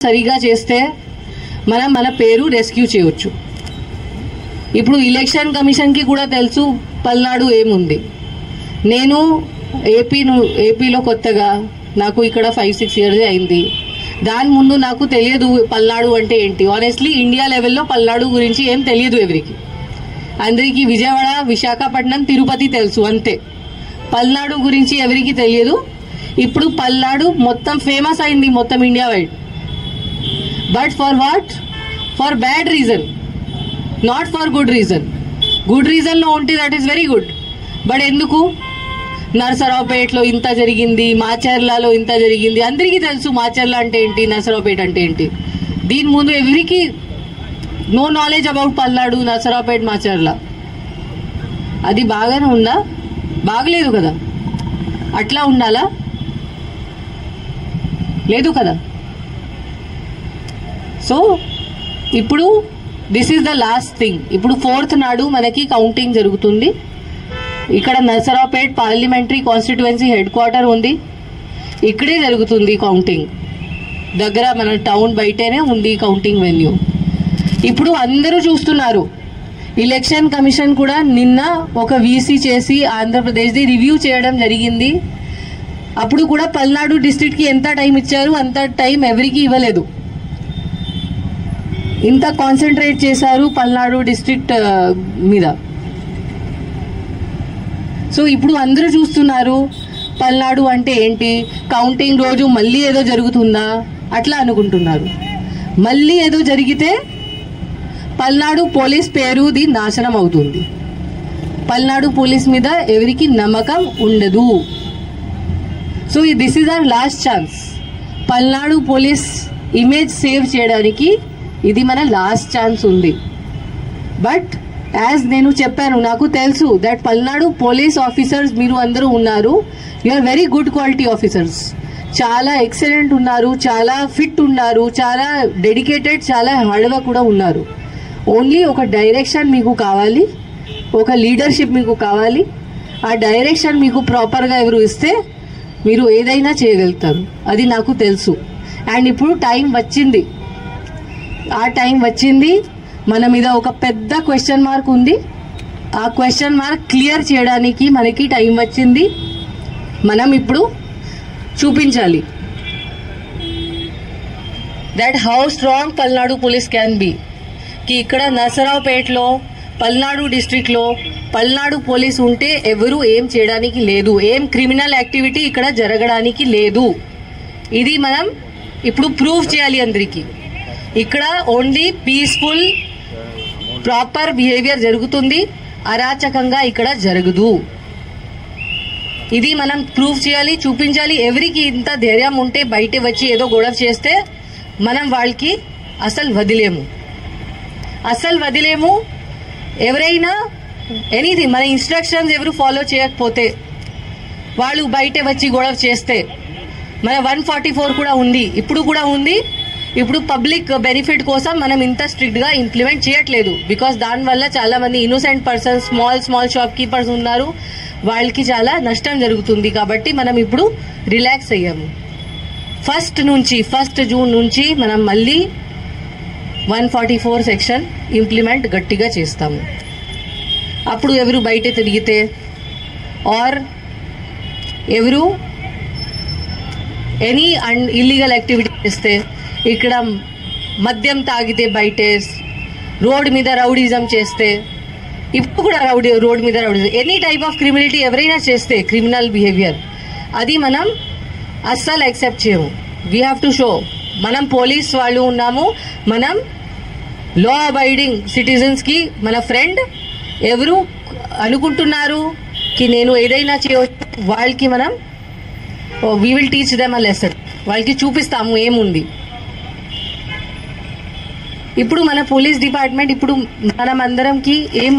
సరిగా చేస్తే మనం మన పేరు రెస్క్యూ చేయొచ్చు. ఇప్పుడు ఎలక్షన్ కమిషన్ కి కూడా తెలుసు పల్నాడు ఏముంది. నేను ఏపీలో కొత్తగా, నాకు ఇక్కడ 5-6 ఇయర్స్ అయింది. దాని ముందు నాకు తెలియదు పల్నాడు అంటే ఏంటి. ఆనెస్ట్లీ ఇండియా లెవెల్లో పల్నాడు గురించి ఏం తెలియదు ఎవరికి. అందరికీ విజయవాడ, విశాఖపట్నం, తిరుపతి తెలుసు అంతే. పల్నాడు గురించి ఎవరికి తెలియదు. ఇప్పుడు పల్నాడు మొత్తం ఫేమస్ అయింది మొత్తం India wide. But for what? For bad reason, not for good reason. Good రీజన్లో ఉంటే that is very good. But ఎందుకు? నరసరావుపేటలో ఇంత జరిగింది, మాచర్లలో ఇంత జరిగింది. అందరికీ తెలుసు మాచర్ల అంటే ఏంటి, నరసరావుపేట అంటే ఏంటి. దీని ముందు ఎవరికి no knowledge about Palnadu, Narasaraopet, Macherla. అది బాగానే ఉందా? బాగలేదు కదా. అట్లా ఉండాలా? లేదు కదా. సో ఇప్పుడు this is the last thing. ఇప్పుడు 4th నాడు మనకి కౌంటింగ్ జరుగుతుంది. ఇక్కడ Narasaraopet parliamentary constituency head quarter ఉంది. ఇక్కడే జరుగుతుంది కౌంటింగ్. దగ్గర మన టౌన్ బయటనే ఉంది కౌంటింగ్ వెన్యూ. ఇప్పుడు అందరూ చూస్తున్నారు. ఎలక్షన్ కమిషన్ కూడా నిన్న ఒక వీసీ చేసి ఆంధ్రప్రదేశ్ది రివ్యూ చేయడం జరిగింది. అప్పుడు కూడా పల్నాడు డిస్ట్రిక్ట్కి ఎంత టైం ఇచ్చారు, అంత టైం ఎవరికి ఇవ్వలేదు. ఇంత కాన్సన్ట్రేట్ చేశారు పల్నాడు డిస్ట్రిక్ట్ మీద. సో ఇప్పుడు అందరూ చూస్తున్నారు పల్నాడు అంటే ఏంటి, కౌంటింగ్ రోజు మళ్ళీ ఏదో జరుగుతుందా అట్లా అనుకుంటున్నారు. మళ్ళీ ఏదో జరిగితే పల్నాడు పోలీస్ పేరుది నాశనం అవుతుంది. పల్నాడు పోలీస్ మీద ఎవరికి నమ్మకం ఉండదు. So this is our last chance. Palnadu police image save చేయడానికి ఇది మన లాస్ట్ ఛాన్స్ ఉంది. బట్ యాజ్ నేను చెప్పాను, నాకు తెలుసు దట్ పల్నాడు పోలీస్ ఆఫీసర్స్ మీరు అందరూ ఉన్నారు. You are very good quality officers. చాలా ఎక్సలెంట్ ఉన్నారు, చాలా ఫిట్ ఉన్నారు, చాలా డెడికేటెడ్, చాలా హార్డ్ వర్క్ కూడా ఉన్నారు. ఓన్లీ ఒక డైరెక్షన్ మీకు కావాలి, ఒక లీడర్షిప్ మీకు కావాలి. ఆ డైరెక్షన్ మీకు ప్రాపర్గా ఎవరు ఇస్తే మీరు ఏదైనా చేయగలుగుతారు. అది నాకు తెలుసు. అండ్ ఇప్పుడు టైం వచ్చింది. ఆ టైం వచ్చింది. మన మీద ఒక పెద్ద క్వశ్చన్ మార్క్ ఉంది. ఆ క్వశ్చన్ మార్క్ క్లియర్ చేయడానికి మనకి టైం వచ్చింది. మనం ఇప్పుడు చూపించాలి that how strong Palnadu police can be. కి ఇక్కడ నరసరావుపేటలో, పల్నాడు డిస్ట్రిక్ట్లో పల్నాడు పోలీస్ ఉంటే ఎవరు ఏం చేయడానికి లేదు, ఏం క్రిమినల్ యాక్టివిటీ ఇక్కడ జరగడానికి లేదు. ఇది మనం ఇప్పుడు ప్రూవ్ చేయాలి అందరికీ. ఇక్కడ ఓన్లీ పీస్ఫుల్ ప్రాపర్ బిహేవియర్ జరుగుతుంది, అరాచకంగా ఇక్కడ జరగదు. ఇది మనం ప్రూవ్ చేయాలి, చూపించాలి. ఎవరికి ఇంత ధైర్యం ఉంటే బయట వచ్చి ఏదో గొడవ చేస్తే మనం వాళ్ళకి అసలు వదిలేము. ఎవరైనా ఎనీథింగ్ మన ఇన్స్ట్రక్షన్స్ ఎవరు ఫాలో చేయకపోతే, వాళ్ళు బయట వచ్చి గొడవ చేస్తే, మన 144 కూడా ఉంది, ఇప్పుడు కూడా ఉంది. ఇప్పుడు పబ్లిక్ బెనిఫిట్ కోసం మనం ఇంత స్ట్రిక్ట్ గా ఇంప్లిమెంట్ చేయట్లేదు. బికాస్ దానివల్ల చాలా మంది innocent persons, small shop keepers ఉన్నారు, వాళ్ళకి చాలా నష్టం జరుగుతుంది. కాబట్టి మనం ఇప్పుడు రిలాక్స్ అయ్యాము. 1 జూన్ నుంచి మనం మళ్ళీ 144 సెక్షన్ ఇంప్లిమెంట్ గట్టిగా చేస్తాము. అప్పుడు ఎవరు బయట తిరిగితే ఆర్ ఎవరు ఎనీ ఇల్లీగల్ యాక్టివిటీ చేస్తే, ఇక్కడ మద్యం తాగితే బయటే, రోడ్ మీద రౌడీజం చేస్తే, ఇప్పుడు కూడా రోడ్ మీద rowdyism, any type of criminality ఎవరైనా చేస్తే, క్రిమినల్ బిహేవియర్, అది మనం అస్సలు యాక్సెప్ట్ చేయము. వీ హ్యావ్ టు షో మనం పోలీస్ వాళ్ళు ఉన్నాము, మనం లా అబైడింగ్ సిటిజన్స్ కి మన ఫ్రెండ్. ఎవరు అనుకుంటున్నారు కి నేను ఏదైనా చేయవచ్చు, వాళ్ళకి మనం we will teach them a lesson. వాళ్ళకి చూపిస్తాము ఏముంది. ఇప్పుడు మన పోలీస్ డిపార్ట్మెంట్ ఇప్పుడు మనం అందరంకి ఏం